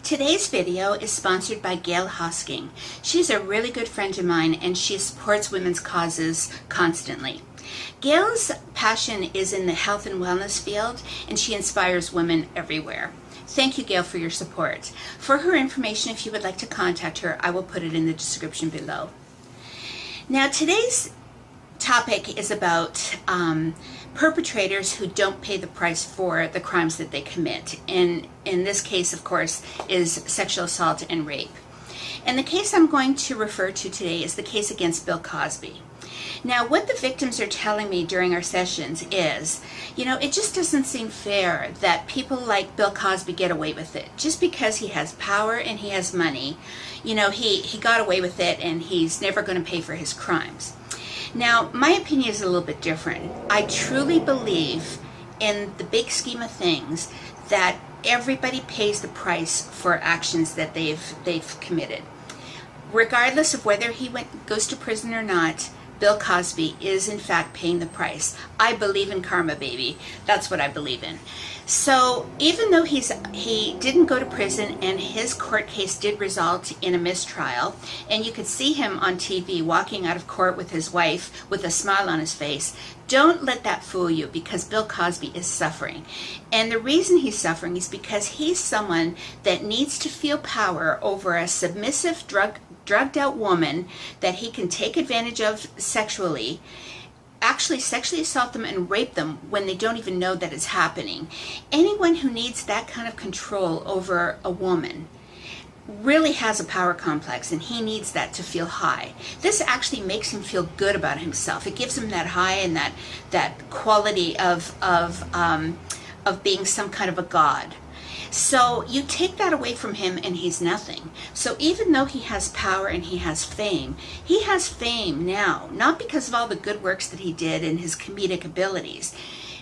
Today's video is sponsored by Gail Hosking. She's a really good friend of mine and she supports women's causes constantly. Gail's passion is in the health and wellness field and she inspires women everywhere. Thank you, Gail, for your support. For her information, if you would like to contact her, I will put it in the description below. Now, today's topic is about perpetrators who don't pay the price for the crimes that they commit. And in this case, of course, is sexual assault and rape. And the case I'm going to refer to today is the case against Bill Cosby. Now, what the victims are telling me during our sessions is, it just doesn't seem fair that people like Bill Cosby get away with it. Just because he has power and he has money, he got away with it and he's never going to pay for his crimes. Now, my opinion is a little bit different. I truly believe in the big scheme of things that everybody pays the price for actions that they've committed. Regardless of whether he goes to prison or not, Bill Cosby is in fact paying the price. I believe in karma, baby. That's what I believe in. So even though he didn't go to prison and his court case did result in a mistrial, and you could see him on TV walking out of court with his wife with a smile on his face, don't let that fool you, because Bill Cosby is suffering. And the reason he's suffering is because he's someone that needs to feel power over a submissive, drugged out woman that he can take advantage of sexually, actually sexually assault them and rape them when they don't even know that it's happening. Anyone who needs that kind of control over a woman really has a power complex, and he needs that to feel high. This actually makes him feel good about himself. It gives him that high and that quality of being some kind of a god. So you take that away from him and he's nothing. So even though he has power and he has fame now, not because of all the good works that he did and his comedic abilities.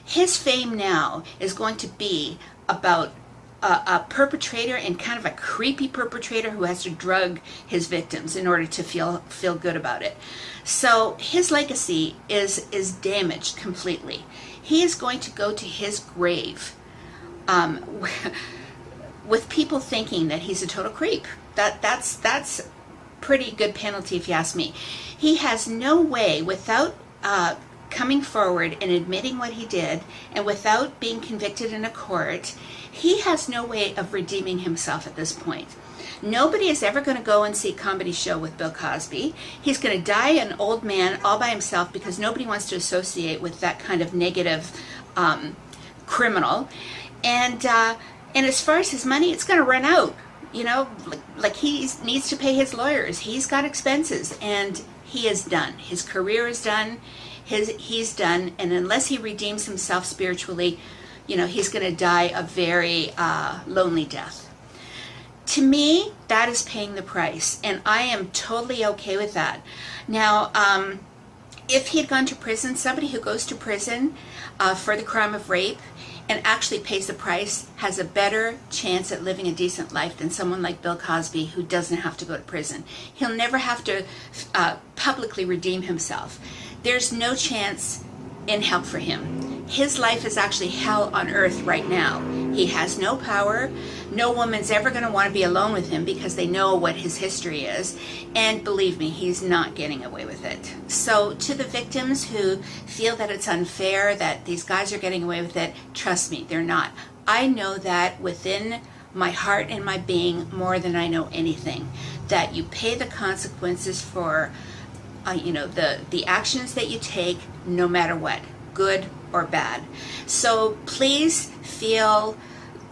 His fame now is going to be about a perpetrator, and kind of a creepy perpetrator who has to drug his victims in order to feel good about it. So his legacy is damaged completely. He is going to go to his grave with people thinking that he's a total creep. That's pretty good penalty if you ask me. He has no way, without coming forward and admitting what he did, and without being convicted in a court, he has no way of redeeming himself at this point. Nobody is ever going to go and see a comedy show with Bill Cosby. He's going to die an old man all by himself because nobody wants to associate with that kind of negative criminal. And as far as his money, it's going to run out. Like he needs to pay his lawyers. He's got expenses, and he is done. His career is done. He's done. And unless he redeems himself spiritually, he's going to die a very lonely death. To me, that is paying the price, and I am totally okay with that. Now, if he had gone to prison, somebody who goes to prison for the crime of rape and actually pays the price has a better chance at living a decent life than someone like Bill Cosby, who doesn't have to go to prison. He'll never have to publicly redeem himself. There's no chance in hell for him. His life is actually hell on earth right now. He has no power. No woman's ever going to want to be alone with him because they know what his history is. And believe me, he's not getting away with it. So to the victims who feel that it's unfair, that these guys are getting away with it, trust me, they're not. I know that within my heart and my being more than I know anything, that you pay the consequences for the actions that you take, no matter what, good or bad. So please feel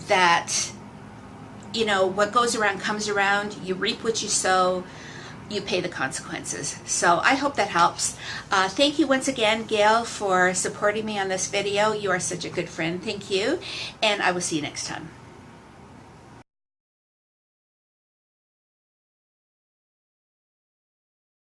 that what goes around comes around. You reap what you sow. You pay the consequences. So I hope that helps. Thank you once again, Gail, for supporting me on this video. You are such a good friend. Thank you, and I will see you next time.